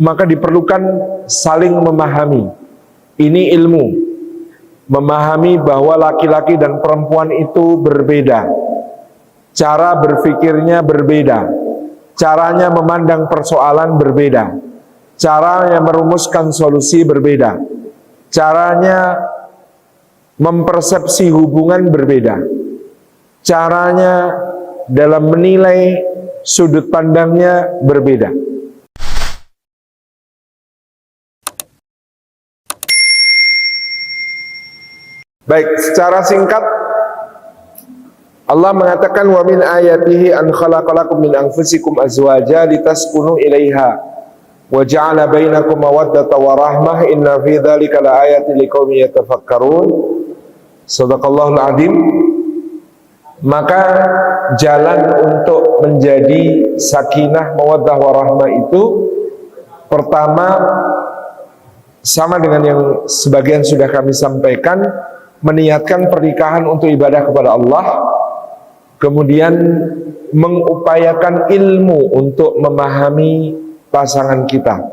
maka diperlukan saling memahami. Ini ilmu, memahami bahwa laki-laki dan perempuan itu berbeda, cara berpikirnya berbeda, caranya memandang persoalan berbeda, caranya merumuskan solusi berbeda, caranya mempersepsi hubungan berbeda, caranya dalam menilai sudut pandangnya berbeda. Baik, secara singkat Allah mengatakan wa min ayatihi an khalaqalakum min anfusikum azwaja litaskunu ilaiha wa ja'ala bainakum mawaddata wa rahmah inna fi dzalika laayatin liqaumin yatafakkarun. Shadaqallahul azim. Maka jalan untuk menjadi sakinah mawaddah warahmah itu pertama sama dengan yang sebagian sudah kami sampaikan, meniatkan pernikahan untuk ibadah kepada Allah, kemudian mengupayakan ilmu untuk memahami pasangan kita.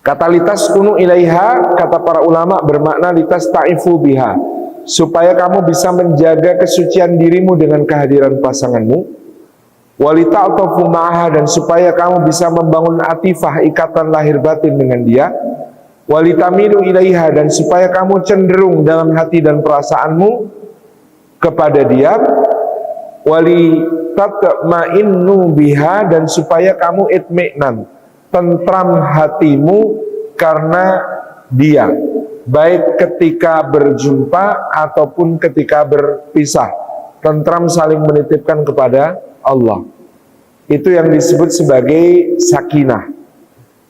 Kata litas kunu ilaiha, kata para ulama bermakna litas ta'ifu biha, supaya kamu bisa menjaga kesucian dirimu dengan kehadiran pasanganmu, walita atau fumaha, dan supaya kamu bisa membangun atifah, ikatan lahir batin dengan dia, walitamilu ilaiha, dan supaya kamu cenderung dalam hati dan perasaanmu kepada dia, walitatma'innu biha, dan supaya kamu itmi'nan, tentram hatimu karena dia, baik ketika berjumpa ataupun ketika berpisah, tentram saling menitipkan kepada Allah. Itu yang disebut sebagai sakinah.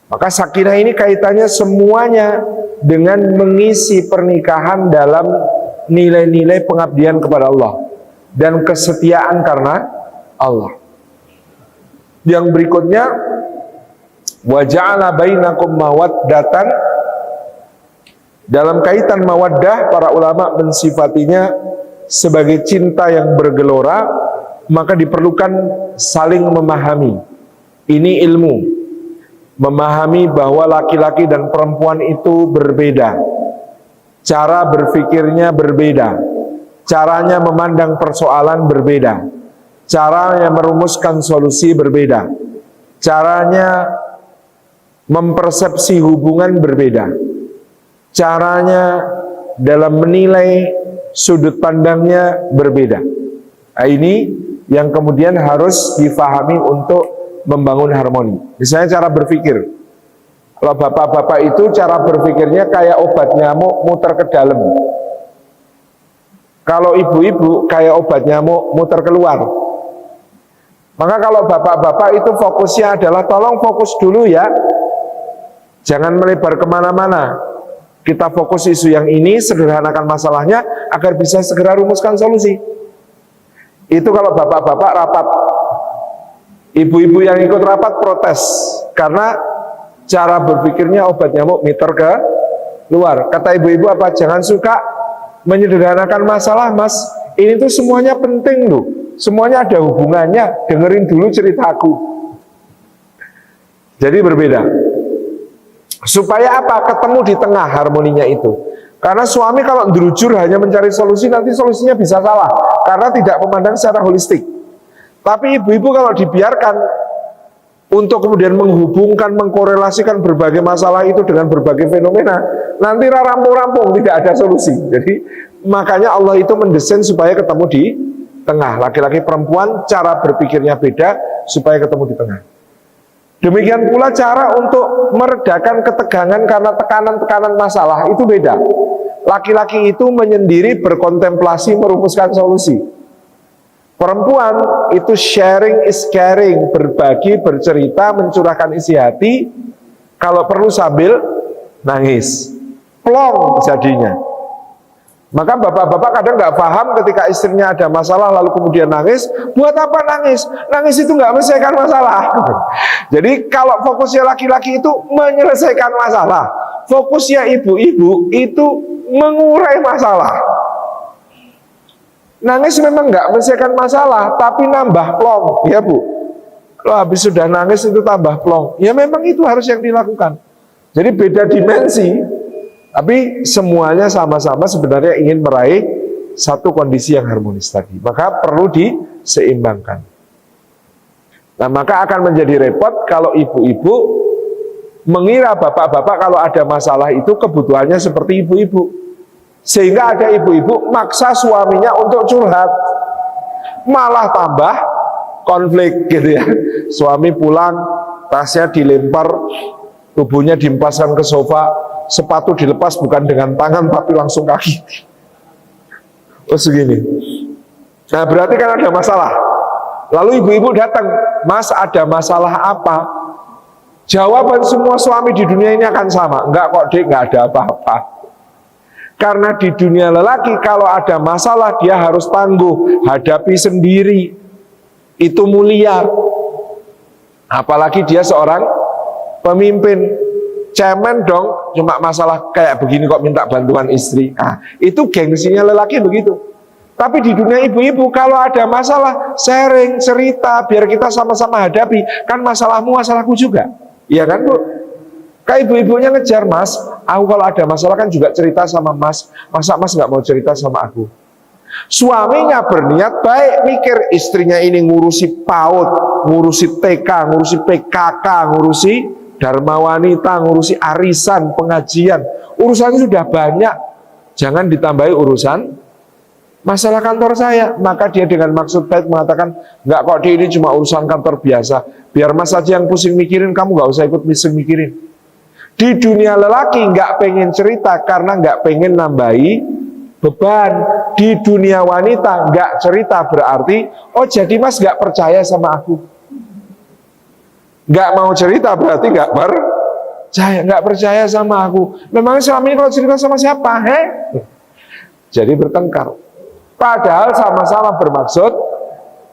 Maka sakinah ini kaitannya semuanya dengan mengisi pernikahan dalam nilai-nilai pengabdian kepada Allah dan kesetiaan karena Allah. Yang berikutnya, wa ja'ala bainakum mawaddatan. Dalam kaitan mawaddah, para ulama mensifatinya sebagai cinta yang bergelora, maka diperlukan saling memahami. Ini ilmu, memahami bahwa laki-laki dan perempuan itu berbeda, cara berpikirnya berbeda, caranya memandang persoalan berbeda, caranya merumuskan solusi berbeda, caranya mempersepsi hubungan berbeda, caranya dalam menilai sudut pandangnya berbeda. Nah, ini yang kemudian harus difahami untuk membangun harmoni. Misalnya cara berpikir. Kalau bapak-bapak itu cara berpikirnya kayak obat nyamuk muter ke dalam. Kalau ibu-ibu kayak obat nyamuk muter keluar. Maka kalau bapak-bapak itu fokusnya adalah tolong fokus dulu ya, jangan melebar kemana-mana. Kita fokus isu yang ini, sederhanakan masalahnya agar bisa segera rumuskan solusi. Itu kalau bapak-bapak rapat. Ibu-ibu yang ikut rapat protes karena cara berpikirnya obat nyamuk meter ke luar. Kata ibu-ibu apa? Jangan suka menyederhanakan masalah, Mas. Ini tuh semuanya penting loh. Semuanya ada hubungannya. Dengerin dulu ceritaku. Jadi berbeda. Supaya apa? Ketemu di tengah harmoninya itu. Karena suami kalau derujur hanya mencari solusi, nanti solusinya bisa salah karena tidak memandang secara holistik. Tapi ibu-ibu kalau dibiarkan untuk kemudian menghubungkan, mengkorelasikan berbagai masalah itu dengan berbagai fenomena, nanti rampung-rampung, tidak ada solusi. Jadi makanya Allah itu mendesain supaya ketemu di tengah. Laki-laki perempuan cara berpikirnya beda supaya ketemu di tengah. Demikian pula cara untuk meredakan ketegangan karena tekanan-tekanan masalah itu beda. Laki-laki itu menyendiri, berkontemplasi, merumuskan solusi. Perempuan itu sharing is caring, berbagi, bercerita, mencurahkan isi hati, kalau perlu sambil nangis. Plong jadinya. Maka bapak-bapak kadang nggak paham ketika istrinya ada masalah lalu kemudian nangis. Buat apa nangis? Nangis itu nggak menyelesaikan masalah. Jadi kalau fokusnya laki-laki itu menyelesaikan masalah, fokusnya ibu-ibu itu mengurai masalah. Nangis memang nggak menyelesaikan masalah, tapi nambah plong, ya Bu. Kalau habis sudah nangis itu tambah plong. Ya memang itu harus yang dilakukan. Jadi beda dimensi, tapi semuanya sama-sama sebenarnya ingin meraih satu kondisi yang harmonis tadi. Maka perlu diseimbangkan. Nah, maka akan menjadi repot kalau ibu-ibu mengira bapak-bapak kalau ada masalah itu kebutuhannya seperti ibu-ibu. Sehingga ada ibu-ibu maksa suaminya untuk curhat. Malah tambah konflik gitu ya. Suami pulang, tasnya dilempar, tubuhnya diempaskan ke sofa, sepatu dilepas bukan dengan tangan tapi langsung kaki. Oh segini. Nah berarti kan ada masalah. Lalu ibu-ibu datang, Mas ada masalah apa? Jawaban semua suami di dunia ini akan sama. Enggak kok Dek, enggak ada apa-apa. Karena di dunia lelaki kalau ada masalah dia harus tangguh, hadapi sendiri. Itu mulia. Apalagi dia seorang pemimpin. Cemen dong, cuma masalah kayak begini kok minta bantuan istri. Nah, itu gengsinya lelaki begitu. Tapi di dunia ibu-ibu kalau ada masalah, sharing, cerita, biar kita sama-sama hadapi. Kan masalahmu, masalahku juga. Iya kan Bu? Kayak ibu-ibunya ngejar, Mas, aku kalau ada masalah kan juga cerita sama Mas. Masa Mas nggak mau cerita sama aku? Suaminya berniat baik, mikir istrinya ini ngurusi PAUD, ngurusi TK, ngurusi PKK, ngurusi Dharma Wanita, ngurusi arisan, pengajian. Urusannya sudah banyak. Jangan ditambahi urusan masalah kantor saya. Maka dia dengan maksud baik mengatakan, enggak kok ini cuma urusan kantor biasa. Biar Mas saja yang pusing mikirin, kamu nggak usah ikut pusing mikirin. Di dunia lelaki nggak pengen cerita karena nggak pengen nambahi beban. Di dunia wanita nggak cerita berarti, oh jadi Mas nggak percaya sama aku. Nggak mau cerita berarti nggak percaya, nggak percaya sama aku. Memangnya selama ini kalau cerita sama siapa? Jadi bertengkar. Padahal sama-sama bermaksud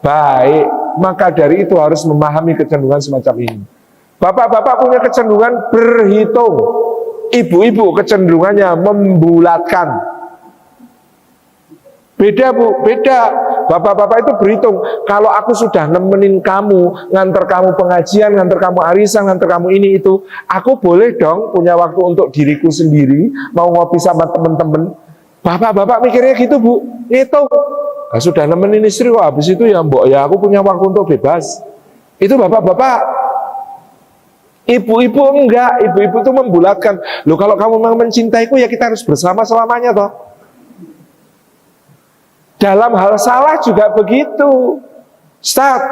baik. Maka dari itu harus memahami kecenderungan semacam ini. Bapak-bapak punya kecenderungan berhitung. Ibu-ibu kecenderungannya membulatkan. Beda Bu, beda. Bapak-bapak itu berhitung. Kalau aku sudah nemenin kamu, nganter kamu pengajian, nganter kamu arisan, nganter kamu ini itu, aku boleh dong punya waktu untuk diriku sendiri, mau ngopi sama temen-temen. Bapak-bapak mikirnya gitu Bu, ngitung. Nah, sudah nemenin istri kok, habis itu ya mbok ya aku punya waktu untuk bebas. Itu bapak-bapak. Ibu-ibu enggak, ibu-ibu itu membulatkan. Loh kalau kamu memang mencintaiku ya kita harus bersama selamanya toh. Dalam hal salah juga begitu. Ustaz,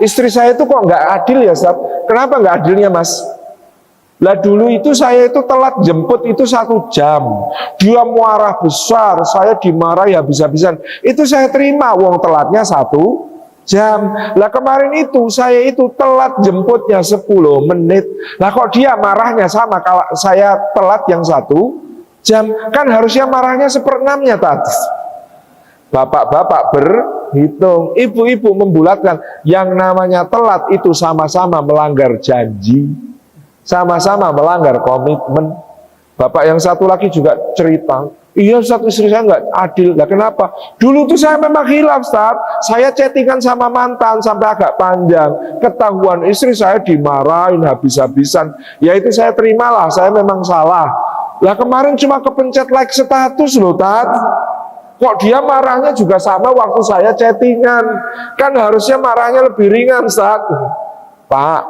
istri saya itu kok enggak adil ya Ustaz? Kenapa enggak adilnya Mas? Lah dulu itu saya itu telat jemput itu 1 jam. Dia marah besar, saya dimarahi habis-habisan. Itu saya terima, wong telatnya 1 jam. Lah kemarin itu saya itu telat jemputnya 10 menit. Lah kok dia marahnya sama kalau saya telat yang 1 jam. Kan harusnya marahnya 1/6-nya tadi. Bapak-bapak berhitung, ibu-ibu membulatkan. Yang namanya telat itu sama-sama melanggar janji, sama-sama melanggar komitmen. Bapak yang satu lagi juga cerita, iya Ustaz istri saya nggak adil. Lah kenapa? Dulu tuh saya memang hilaf Ustaz. Saya chattingan sama mantan sampai agak panjang. Ketahuan istri saya dimarahin habis-habisan. Ya itu saya terimalah, saya memang salah. Lah kemarin cuma kepencet like status loh Tat. Kok dia marahnya juga sama waktu saya chattingan? Kan harusnya marahnya lebih ringan Ustaz. Pak,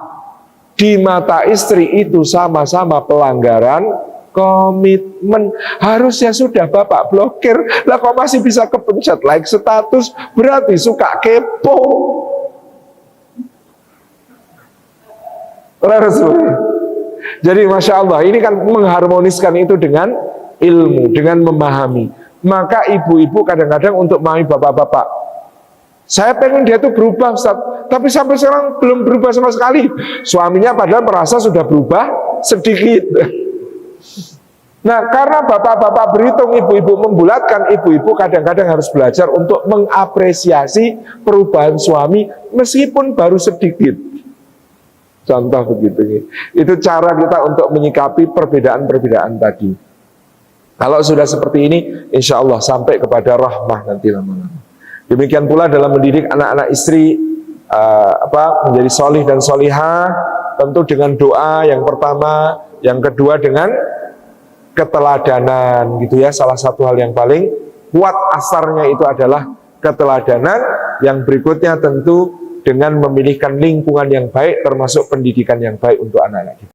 di mata istri itu sama-sama pelanggaran komitmen. Harusnya sudah Bapak blokir. Lah kok masih bisa kepencet like status? Berarti suka kepo. Jadi Masya Allah, ini kan mengharmoniskan itu dengan ilmu, dengan memahami. Maka ibu-ibu kadang-kadang untuk memahami bapak-bapak, saya pengen dia tuh berubah Ustaz, tapi sampai sekarang belum berubah sama sekali. Suaminya padahal merasa sudah berubah sedikit. Nah karena bapak-bapak berhitung, ibu-ibu membulatkan, ibu-ibu kadang-kadang harus belajar untuk mengapresiasi perubahan suami meskipun baru sedikit. Contoh begitu. Itu cara kita untuk menyikapi perbedaan-perbedaan tadi. Kalau sudah seperti ini, insya Allah sampai kepada rahmah nanti lama-lama. Demikian pula dalam mendidik anak-anak istri, menjadi solih dan solihah, tentu dengan doa yang pertama, yang kedua dengan keteladanan gitu ya. Salah satu hal yang paling kuat asarnya itu adalah keteladanan. Yang berikutnya tentu dengan memilihkan lingkungan yang baik, termasuk pendidikan yang baik untuk anak-anak kita.